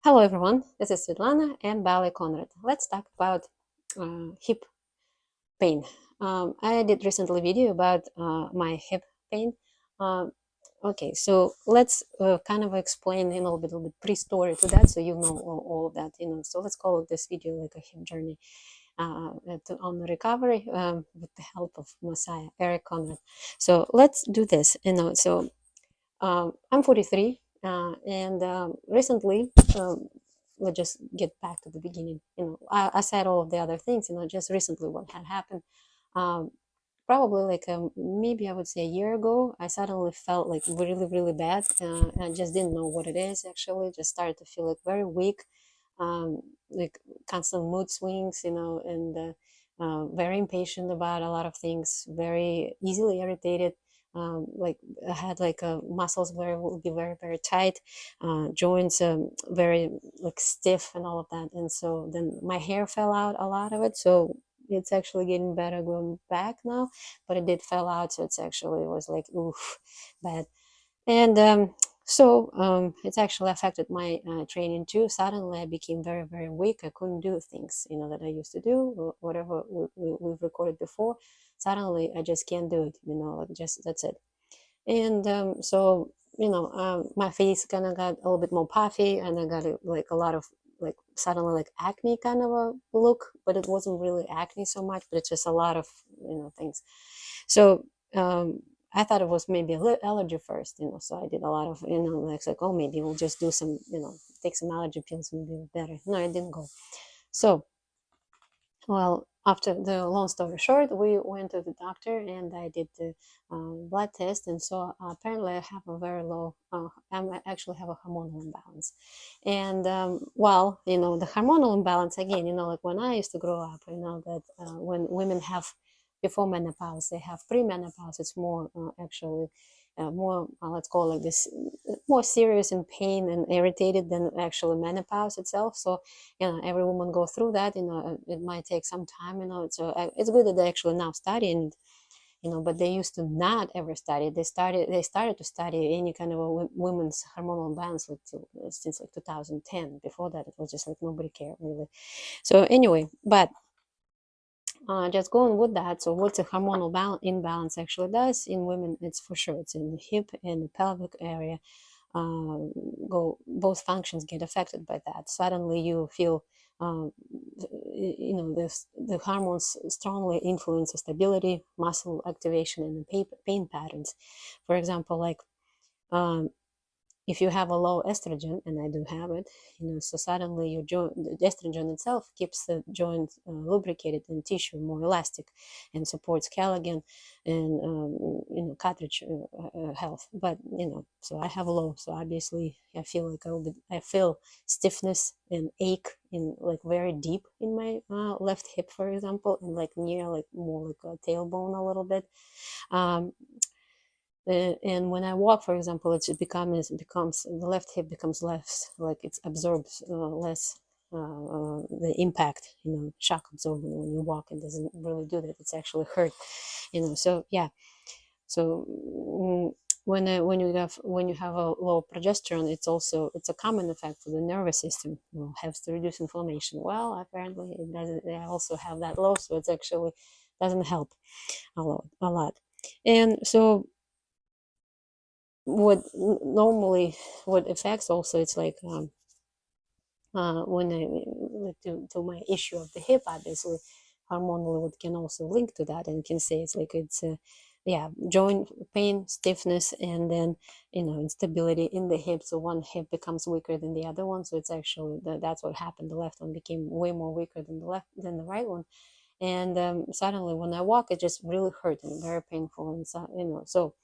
Hello everyone, this is Svetlana and Ballet Conrad. Let's talk about hip pain. I did recently video about my hip pain. Um, okay, so let's kind of explain in a little bit pre-story to that, so you know all of that. So let's call this video like a hip journey on the recovery with the help of Messiah Eric Conrad. So let's do this. I'm 43, and recently, let's just get back to the beginning. I said all of the other things. Just recently, what had happened. Um, Probably like maybe I would say a year ago, I suddenly felt like really, really bad. I just didn't know what it is. Actually, just started to feel like very weak, um, like constant mood swings. And very impatient about a lot of things. Very easily irritated, like I had like muscles where it would be very, very tight, joints very like stiff and all of that. And so then my hair fell out, a lot of it. So it's actually getting better going back now, but it did fell out. So it was like, oof, bad. And it's actually affected my training too. Suddenly I became very, very weak. I couldn't do things, that I used to do, whatever we've recorded before. Suddenly I just can't do it, like just that's it. And my face kind of got a little bit more puffy, and I got like a lot of like suddenly like acne kind of a look, but it wasn't really acne so much, but it's just a lot of things. So I thought it was maybe a allergy first, so I did a lot of, like, oh, maybe we'll just do some, take some allergy pills, maybe better. No, it didn't go. So, well, after the long story short, we went to the doctor and I did the blood test. And so apparently I have a very low, I actually have a hormonal imbalance. And the hormonal imbalance, again, like when I used to grow up, that when women have before menopause, they have pre-menopause, it's more actually more, let's call it like this, more serious in pain and irritated than actually menopause itself. So every woman go through that. It might take some time. So it's good that they actually now study, and but they used to not ever study. They started to study any kind of a women's hormonal imbalance like since like 2010. Before that, it was just like nobody cared really. So anyway, but just going with that, so what's a hormonal imbalance actually does in women? It's for sure it's in the hip and the pelvic area. Go both functions get affected by that. Suddenly you feel the hormones strongly influence the stability, muscle activation, and the pain patterns. For example, like um, if you have a low estrogen, and I do have it, so suddenly your joint, the estrogen itself keeps the joint lubricated and tissue more elastic, and supports collagen and cartilage health. But so I have low, so obviously I feel like I feel stiffness and ache in like very deep in my left hip, for example, and like near like more like a tailbone a little bit. Um, and when I walk, for example, it becomes the left hip becomes less, like it absorbs less the impact, shock absorbing. When you walk, it doesn't really do that. It's actually hurt, So yeah, so when you have a low progesterone, it's a common effect for the nervous system. Helps to reduce inflammation. Well, apparently it doesn't. I also have that low, so it's actually doesn't help a lot. And so what affects also, it's like when I to my issue of the hip, obviously hormonally what can also link to that, and can say it's like it's joint pain, stiffness, and then instability in the hip. So one hip becomes weaker than the other one. So it's actually that's what happened. The left one became way more weaker than the right one. And suddenly when I walk, it just really hurt and very painful. And so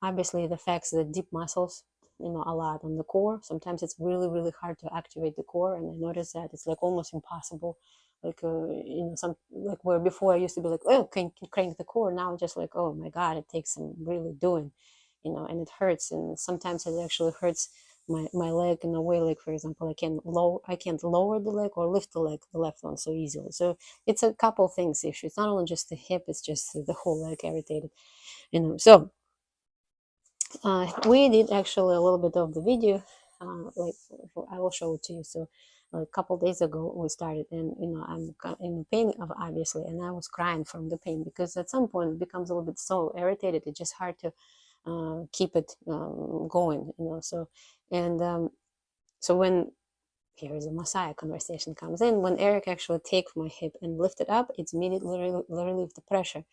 obviously it affects the deep muscles, a lot on the core. Sometimes it's really, really hard to activate the core, and I noticed that it's like almost impossible. Like some like where before I used to be like, oh, can crank the core. Now just like, oh my god, it takes some really doing, and it hurts. And sometimes it actually hurts my leg in a way. Like for example, I can't lower the leg or lift the leg, the left one, so easily. So it's a couple things issue. It's not only just the hip; it's just the whole leg irritated. So we did actually a little bit of the video like I will show it to you. So a couple days ago we started, and I'm in the pain of obviously, and I was crying from the pain because at some point it becomes a little bit so irritated. It's just hard to keep it going, So and so when here is a Messiah conversation comes in, when Eric actually takes my hip and lift it up, it's immediately relieve the pressure.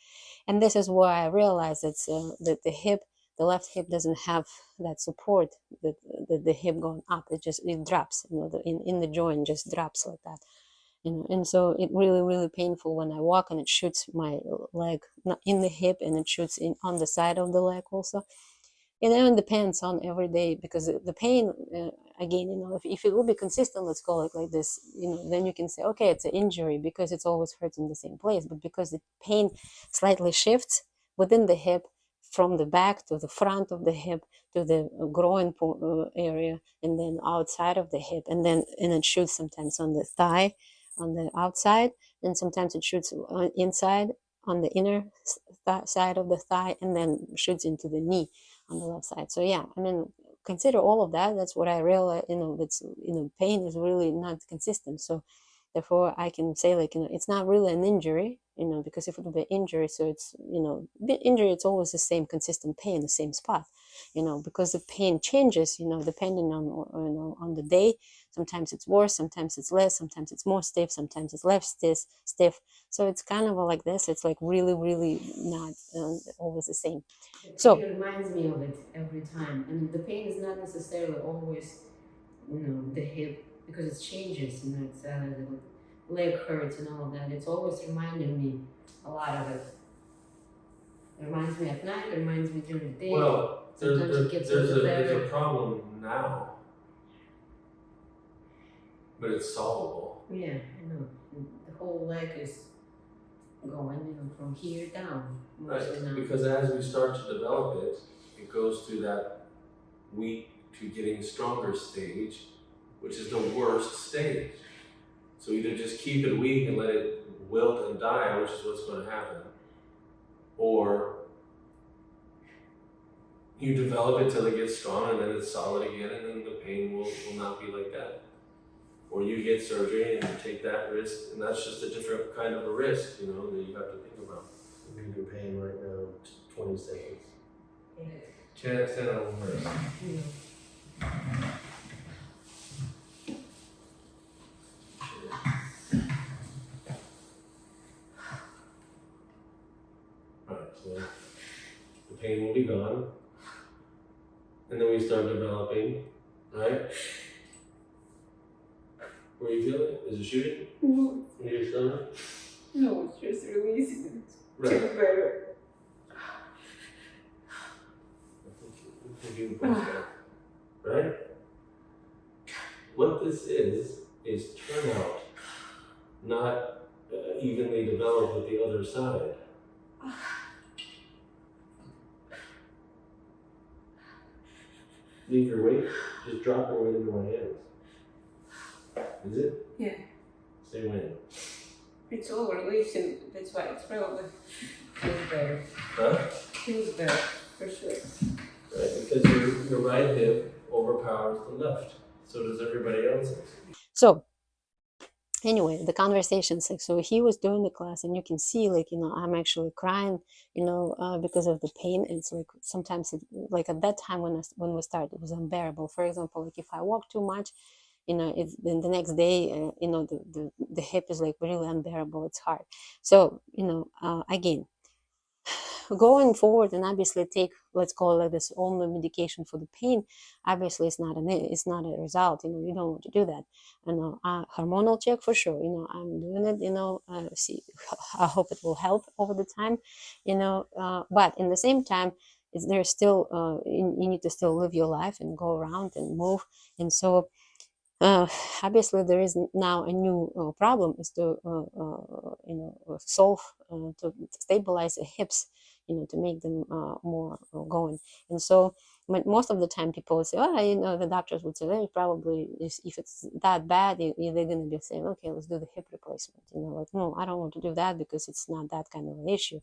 And this is why I realized it's that the left hip doesn't have that support, that the hip going up. It drops, in the joint just drops like that. And so it really painful when I walk, and it shoots my leg not in the hip, and it shoots in on the side of the leg also. It depends on every day, because the pain, again, if it will be consistent, let's call it like this, then you can say, okay, it's an injury because it's always hurts in the same place. But because the pain slightly shifts within the hip, from the back to the front of the hip to the groin area, and then outside of the hip, and it shoots sometimes on the thigh, on the outside, and sometimes it shoots inside on the inner side of the thigh, and then shoots into the knee on the left side. So yeah, I mean, consider all of that. That's what I realize. That's pain is really not consistent. So therefore, I can say it's not really an injury. Because if it would be injury, so it's injury, it's always the same consistent pain, the same spot. Because the pain changes. Depending on the day. Sometimes it's worse, sometimes it's less, sometimes it's more stiff, sometimes it's less stiff. So it's kind of like this. It's like really not always the same. So it reminds me of it every time, and the pain is not necessarily always, the hip, because it changes. It's the leg hurts and all of that. It's always reminding me a lot of it. It reminds me at night. It reminds me during the day. Well, there's a problem now, but it's solvable. Yeah, I know. The whole leg is going, from here down. Right, because as we start to develop it, it goes through that weak to getting stronger stage, which is the worst stage. So either just keep it weak and let it wilt and die, which is what's going to happen, or you develop it till it gets strong and then it's solid again, and then the pain will not be like that. Or you get surgery and you take that risk, and that's just a different kind of a risk, that you have to think about. We've been paying right now 20 seconds. 10 or worse. Alright, so the pain will be gone. And then we start developing, right? Where you feel it? Is it shooting? No. In your stomach? No, it's just releasing it. Right. It's better. I think you can that. Right? What this is turnout, not evenly developed with the other side. Leave your weight, just drop your weight into my hands. Is it? Yeah. Say when. It's all releasing, that's why it's probably feels better. Huh? Feels better, for sure. Right, because your right hip overpowers the left. So does everybody else's. So anyway, the conversations, so he was doing the class, and you can see, I'm actually crying, because of the pain. It's like sometimes, at that time when we started, it was unbearable. For example, if I walk too much, it's then the next day, the hip is really unbearable. It's hard. So again, going forward, and obviously take, let's call it this, only medication for the pain, obviously it's not a result. You don't want to do that. Hormonal check for sure. I'm doing it. See, I hope it will help over the time. But in the same time, there's still you need to still live your life and go around and move. And so obviously there is now a new problem, is to solve, to stabilize the hips, to make them more going. And so most of the time people would say, the doctors would say, probably if it's that bad, they're going to be saying, okay, let's do the hip replacement. No, I don't want to do that because it's not that kind of an issue.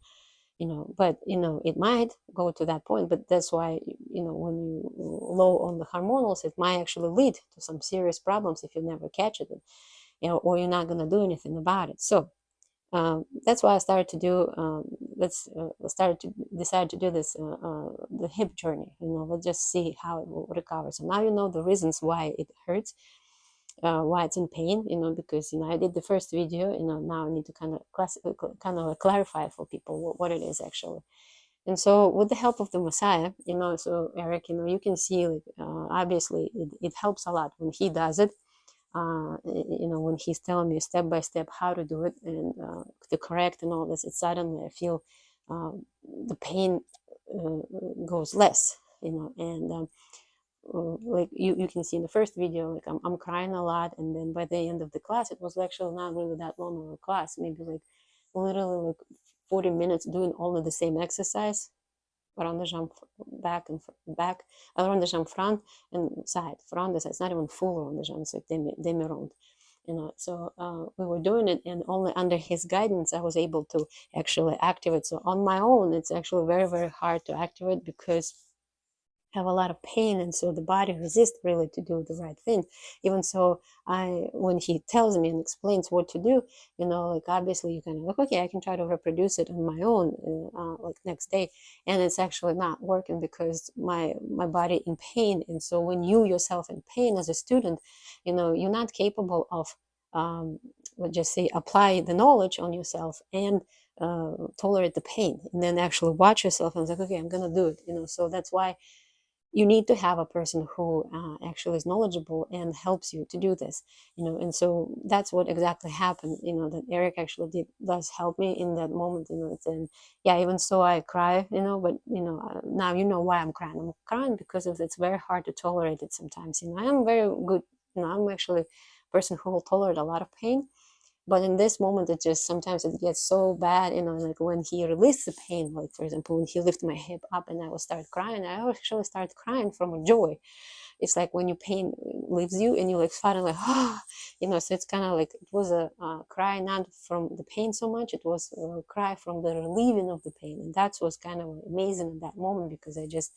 But it might go to that point. But that's why, when you low on the hormonals, it might actually lead to some serious problems if you never catch it, or you're not going to do anything about it. So that's why I started to do started to decide to do this the hip journey. Let's just see how it will recover. So now the reasons why it hurts, why it's in pain, because I did the first video. Now I need to kind of clarify for people what it is actually. And so with the help of the Messiah, so Eric, you can see, like, obviously it helps a lot when he does it. When he's telling me step by step how to do it and the correct and all this, it suddenly I feel the pain goes less, and like you can see in the first video, like I'm crying a lot, and then by the end of the class, it was actually not really that long of a class, maybe like literally like 40 minutes doing all of the same exercise, around the jump back and back, around the jump front and side, front and side. It's not even full around the jump, it's like demi round. So we were doing it, and only under his guidance I was able to actually activate. So on my own, it's actually very, very hard to activate because have a lot of pain, and so the body resists really to do the right thing. Even so, when he tells me and explains what to do, like obviously you kind of like, okay, I can try to reproduce it on my own, like next day, and it's actually not working because my body in pain. And so when you yourself in pain as a student, you're not capable of let's just say apply the knowledge on yourself and tolerate the pain, and then actually watch yourself and like, okay, I'm gonna do it. So that's why you need to have a person who actually is knowledgeable and helps you to do this, and so that's what exactly happened, that Eric actually does help me in that moment, and yeah, even so I cry, but now why I'm crying because it's very hard to tolerate it sometimes. I am very good, I'm actually a person who will tolerate a lot of pain. But in this moment, it just sometimes it gets so bad, like when he released the pain, like for example, when he lifted my hip up and I will start crying, I actually start crying from joy. It's like when your pain leaves you and you like suddenly, so it's kind of like it was a cry not from the pain so much, it was a cry from the relieving of the pain. And that was kind of amazing in that moment because it's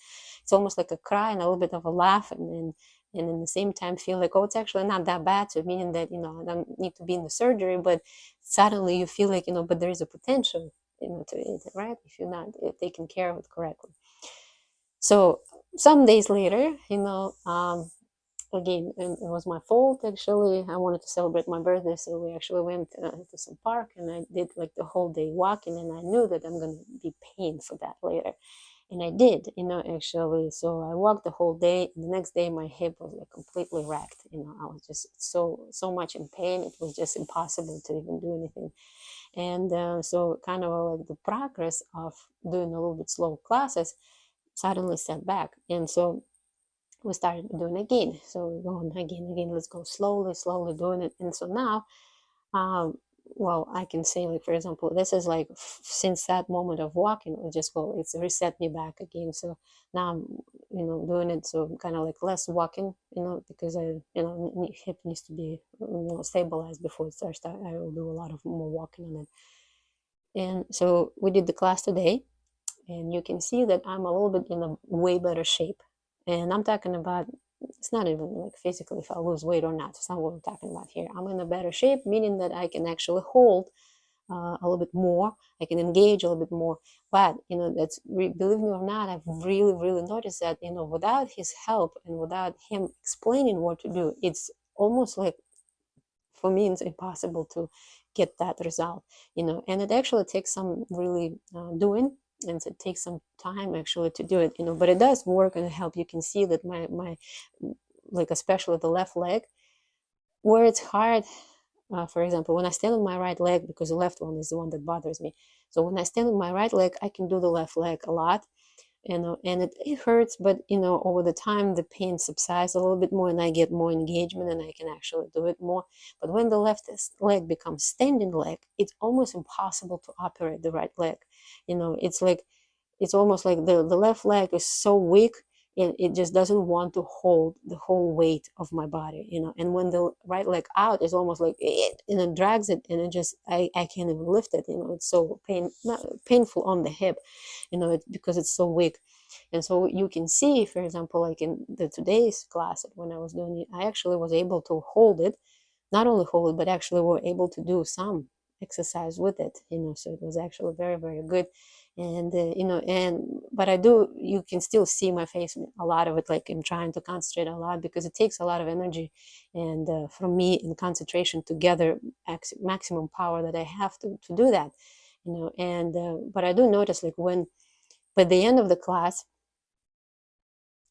almost like a cry and a little bit of a laugh, and in the same time feel like, oh, it's actually not that bad. So meaning that, I don't need to be in the surgery, but suddenly you feel like, but there is a potential, to it, right? If you're not taking care of it correctly. So some days later, again, and it was my fault, actually. I wanted to celebrate my birthday, so we actually went to some park, and I did like the whole day walking, and I knew that I'm going to be pain for that later. And I did, actually. So I walked the whole day, and the next day my hip was like completely wrecked. I was just so much in pain. It was just impossible to even do anything. And so kind of like the progress of doing a little bit slow classes suddenly set back. And so we started doing again. So we're going again, let's go slowly doing it. And so now, well, I can say, like, for example, this is like since that moment of walking, it's reset me back again. So now I'm, doing it. So kind of like less walking, because hip needs to be stabilized before it starts. I will do a lot of more walking on it. And so we did the class today, and you can see that I'm a little bit in a way better shape. And I'm talking about, it's not even like physically if I lose weight or not. It's not what we're talking about here. I'm in a better shape, meaning that I can actually hold a little bit more. I can engage a little bit more. But, believe me or not, I've really, really noticed that, without his help and without him explaining what to do, it's almost like, for me, it's impossible to get that result, and it actually takes some really doing. And it takes some time actually to do it, but it does work and help. You can see that my like especially the left leg, where it's hard, for example, when I stand on my right leg, because the left one is the one that bothers me. So when I stand on my right leg, I can do the left leg a lot, and it hurts, but over the time the pain subsides a little bit more, and I get more engagement, and I can actually do it more. But when the left leg becomes standing leg, it's almost impossible to operate the right leg. It's almost like the left leg is so weak, and it just doesn't want to hold the whole weight of my body, and when the right leg out is almost like and it drags it, and it just I can't even lift it, it's so painful on the hip, because it's so weak. And so you can see, for example, like in the today's class when I was doing it, I actually was able to hold it, not only hold it, but actually were able to do some exercise with it, so it was actually very, very good. And but you can still see my face, a lot of it, like I'm trying to concentrate a lot, because it takes a lot of energy and from me and concentration to gather maximum power that I have to do that, and but I do notice, like, when by the end of the class,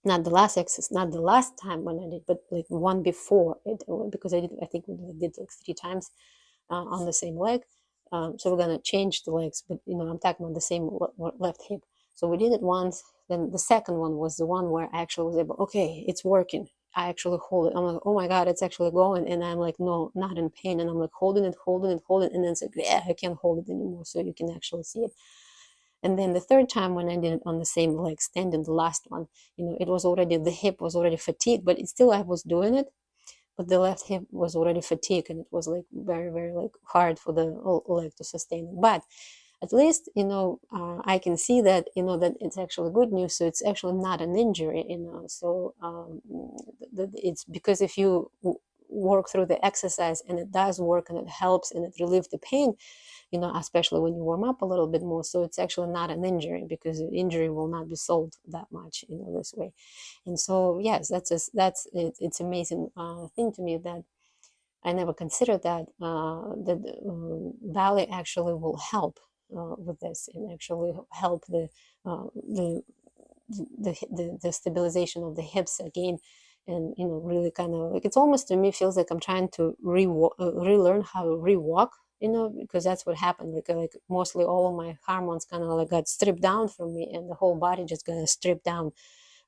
not the last exercise, not the last time when I did, but like one before it, because I think we did like 3 times on the same leg. So we're gonna change the legs, but I'm talking about the same left hip. So we did it once. Then the second one was the one where I actually was able, okay, it's working. I actually hold it. I'm like, oh my God, it's actually going. And I'm like, no, not in pain. And I'm like holding it. And then it's like, yeah, I can't hold it anymore. So you can actually see it. And then the third time when I did it on the same leg, standing, the last one, it was already, the hip was already fatigued, but still I was doing it. But the left hip was already fatigued, and it was like very, very like hard for the leg to sustain it. But at least, I can see that, that it's actually good news. So it's actually not an injury, So it's because if you work through the exercise and it does work and it helps and it relieves the pain, especially when you warm up a little bit more. So it's actually not an injury, because the injury will not be solved that much, this way. And so, yes, it's amazing thing to me that I never considered that ballet actually will help with this, and actually help the stabilization of the hips again. And really kind of like, it's almost, to me, feels like I'm trying to relearn how to re-walk, because that's what happened. Like mostly all of my hormones kind of like got stripped down from me, and the whole body just got stripped down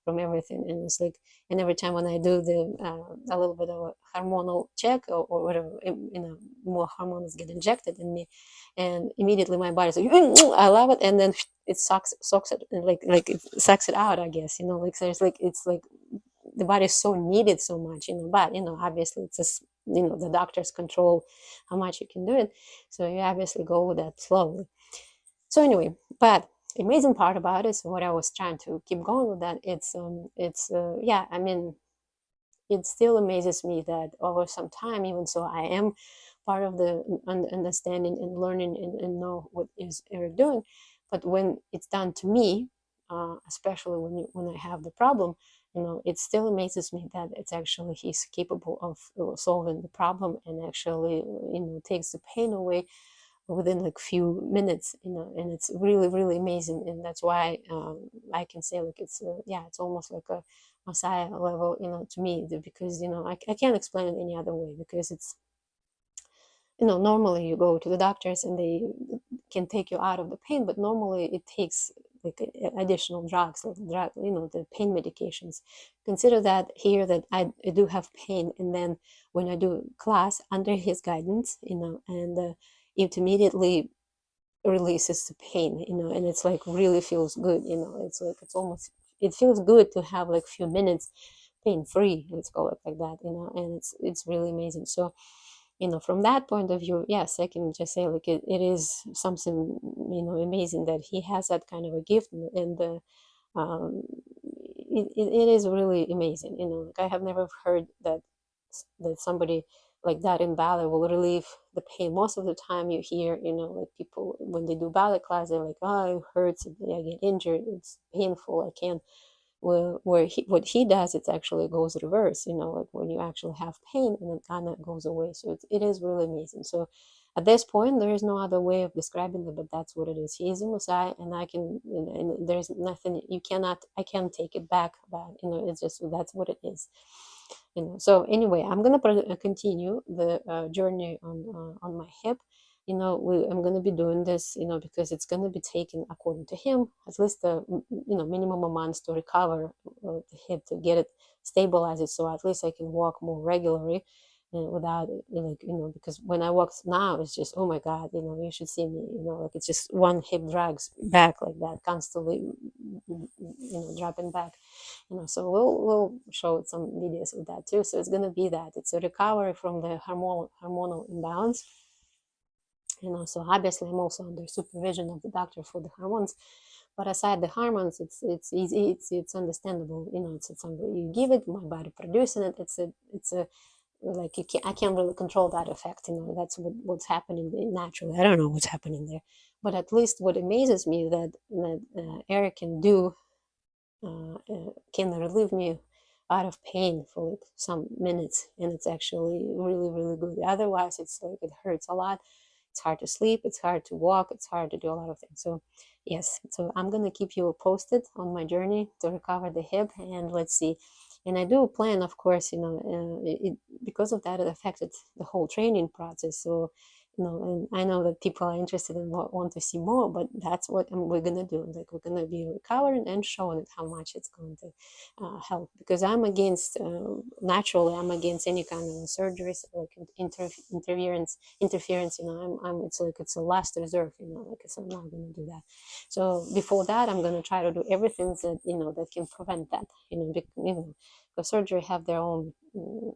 from everything. And it's like, and every time when I do the a little bit of a hormonal check, or whatever, more hormones get injected in me, and immediately my body's like, I love it, and then it sucks it, like it sucks it out, I guess, like, so it's like the body is so needed so much, but obviously it's just, the doctors control how much you can do it, so you obviously go with that slowly. So anyway, but amazing part about it, so what I was trying to keep going with that, it's yeah, I mean, it still amazes me that over some time, even so I am part of the understanding and learning and know what is Eric doing, but when it's done to me, especially when I have the problem, it still amazes me that it's actually he's capable of solving the problem, and actually takes the pain away within like few minutes, and it's really, really amazing. And that's why I can say, like, it's yeah, it's almost like a messiah level, to me, because I can't explain it any other way, because it's normally you go to the doctors and they can take you out of the pain, but normally it takes like additional drugs, like the pain medications. Consider that here that I do have pain, and then when I do class under his guidance, and it immediately releases the pain, and it's like really feels good, it's like it feels good to have like few minutes pain free, let's call it like that, and it's really amazing. So from that point of view, yes, I can just say, like, it is something amazing that he has that kind of a gift, and um, it is really amazing. Like, I have never heard that somebody like that in ballet will relieve the pain. Most of the time you hear, like, people when they do ballet class, they're like, oh, it hurts, I get injured, it's painful, I can't. What he does, it actually goes reverse, like when you actually have pain, and it kind of goes away. So it is really amazing. So at this point, there is no other way of describing it, but that's what it is. He is a Messiah, and I can, and there's nothing I can't take it back. But it's just, that's what it is. So anyway, I'm gonna continue the journey on my hip. I'm going to be doing this, because it's going to be taken, according to him, at least the minimum of months to recover the hip, to get it stabilized, so at least I can walk more regularly. without like, because when I walk now, it's just, oh my God, you should see me, like it's just one hip drags back like that, constantly, dropping back, so we'll show some videos of that too. So it's going to be that it's a recovery from the hormonal imbalance. So obviously I'm also under supervision of the doctor for the hormones. But aside the hormones, it's easy, it's understandable. It's something you give it, my body producing it. It's a like I can't really control that effect. That's what's happening naturally. I don't know what's happening there, but at least what amazes me that Eric can relieve me out of pain for like some minutes, and it's actually really, really good. Otherwise, it's like it hurts a lot. It's hard to sleep, it's hard to walk, it's hard to do a lot of things. So yes, so I'm gonna keep you posted on my journey to recover the hip, and let's see. And I do plan, of course, because of that, it affected the whole training process. So and I know that people are interested and want to see more, but that's what we're gonna do. Like, we're gonna be recovering and showing it how much it's going to help. Because I'm against, naturally, I'm against any kind of surgeries, like interference. It's like it's a last resort. Like, so I'm not gonna do that. So before that, I'm gonna try to do everything that that can prevent that. Because surgery have their own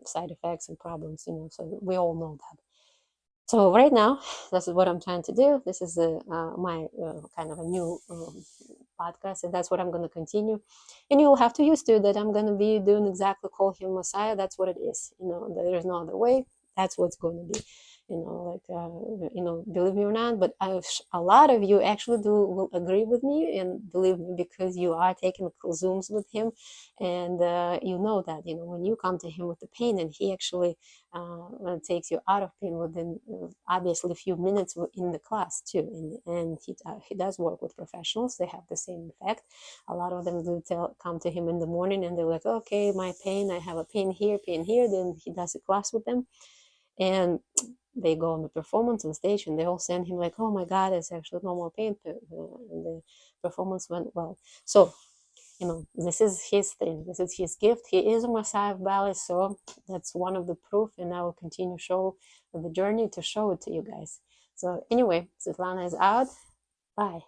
side effects and problems. So we all know that. So right now, this is what I'm trying to do. This is my kind of a new podcast, and that's what I'm going to continue. And you'll have to used to that. I'm going to be doing exactly Call Him Messiah. That's what it is. There's no other way. That's what's going to be. Believe me or not, but a lot of you actually will agree with me and believe me, because you are taking Zooms with him, and you know that when you come to him with the pain, and he actually takes you out of pain within obviously a few minutes in the class too, and he does work with professionals. They have the same effect. A lot of them do come to him in the morning, and they're like, okay, my pain, I have a pain here. Then he does a class with them, and they go on the performance on stage, and they all send him like, oh my God, it's actually no more pain, and the performance went well. So this is his thing, this is his gift. He is a Messiah of Ballet, so that's one of the proof, and I will continue show the journey to show it to you guys. So anyway, Svetlana is out. Bye.